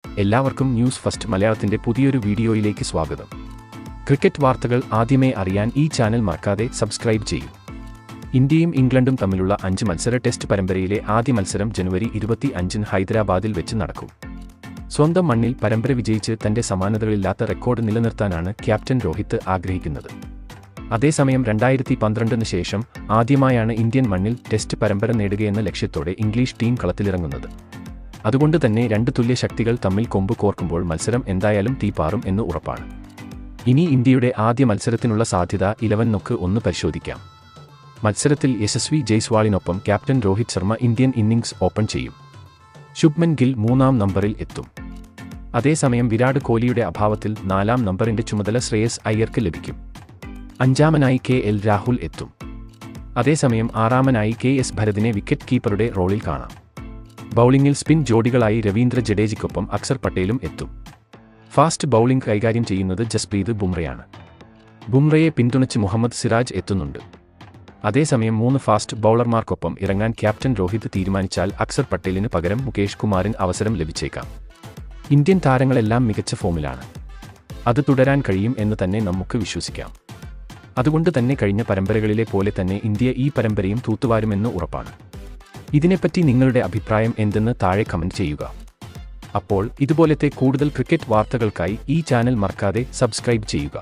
എല്ലാവർക്കും news first മലയാളത്തിന്റെ പുതിയൊരു വീഡിയോയിലേക്ക് സ്വാഗതം. ക്രിക്കറ്റ് വാർത്തകൾ ആദ്യമേ അറിയാൻ ഈ ചാനൽ മറക്കാതെ സബ്സ്ക്രൈബ് ചെയ്യൂ. ഇന്ത്യയും ഇംഗ്ലണ്ടും തമ്മിലുള്ള 5 മത്സര ടെസ്റ്റ് പരമ്പരയിലെ ആദ്യ മത്സരം ജനുവരി 25-ന് ഹൈദരാബാദിൽ വെച്ച് നടക്കും. സ്വന്തം മണ്ണിൽ പരമ്പര വിജയിച്ച് തന്റെ സമാനതകളില്ലാത്ത റെക്കോർഡ് നിലനിർത്താനാണ് ക്യാപ്റ്റൻ രോഹിത് ആഗ്രഹിക്കുന്നത്. അതേസമയം 2012-ന് ശേഷം ആദ്യമായാണ് ഇന്ത്യൻ മണ്ണിൽ ടെസ്റ്റ് പരമ്പര നേടുകയെന്ന ലക്ഷ്യത്തോടെ ഇംഗ്ലീഷ് ടീം കളത്തിലിറങ്ങുന്നത്. അതുകൊണ്ട് തന്നെ 2 തുല്യ ശക്തികൾ തമ്മിൽ കൊമ്പ് കോർക്കുമ്പോൾ മത്സരം എന്തായാലും തീപാറും എന്ന് ഉറപ്പാണ്. ഇനി ഇന്ത്യയുടെ ആദ്യ മത്സരത്തിനുള്ള സാധ്യത 11 ഒന്ന് പരിശോധിക്കാം. മത്സരത്തിൽ യശസ്വി ജയ്സ്വാളിനൊപ്പം captain Rohit Sharma Indian innings open ചെയ്യും. ശുഭ്മൻ ഗിൽ 3-ാം നമ്പറിൽ എത്തും. അതേസമയം വിരാട് കോഹ്ലിയുടെ അഭാവത്തിൽ 4-ാം നമ്പറിന്റെ ചുമതല ശ്രേയസ് അയ്യർക്ക് ലഭിക്കും. 5-ാമനായി KL രാഹുൽ എത്തും. അതേസമയം 6-ാമനായി KS ഭരതിനെ വിക്കറ്റ് കീപ്പറുടെ റോളിൽ കാണാം. ബൗളിംഗിൽ സ്പിൻ ജോഡികളായി രവീന്ദ്ര ജഡേജയ്ക്കൊപ്പം അക്സർ പട്ടേലും എത്തും. ഫാസ്റ്റ് ബൗളിംഗ് കൈകാര്യം ചെയ്യുന്നത് ജസ്പ്രീത് ബുംറയാണ്. ബുംറയെ പിന്തുണച്ച് മുഹമ്മദ് സിറാജ് എത്തുന്നുണ്ട്. അതേസമയം 3 ഫാസ്റ്റ് ബൗളർമാർക്കൊപ്പം ഇറങ്ങാൻ ക്യാപ്റ്റൻ രോഹിത് തീരുമാനിച്ചാൽ അക്സർ പട്ടേലിന് പകരം മുകേഷ് കുമാറിന് അവസരം ലഭിച്ചേക്കാം. ഇന്ത്യൻ താരങ്ങളെല്ലാം മികച്ച ഫോമിലാണ്. അത് തുടരാൻ കഴിയും എന്ന് തന്നെ നമുക്ക് വിശ്വസിക്കാം. അതുകൊണ്ട് തന്നെ കഴിഞ്ഞ പരമ്പരകളിലെ പോലെ തന്നെ ഇന്ത്യ ഈ പരമ്പരയും തൂത്തുവാരുമെന്ന് ഉറപ്പാണ്. ഇതിനെപ്പറ്റി നിങ്ങളുടെ അഭിപ്രായം എന്തെന്ന് താഴെ കമന്റ് ചെയ്യുക. അപ്പോൾ ഇതുപോലത്തെ കൂടുതൽ ക്രിക്കറ്റ് വാർത്തകൾക്കായി ഈ ചാനൽ മറക്കാതെ സബ്സ്ക്രൈബ് ചെയ്യുക.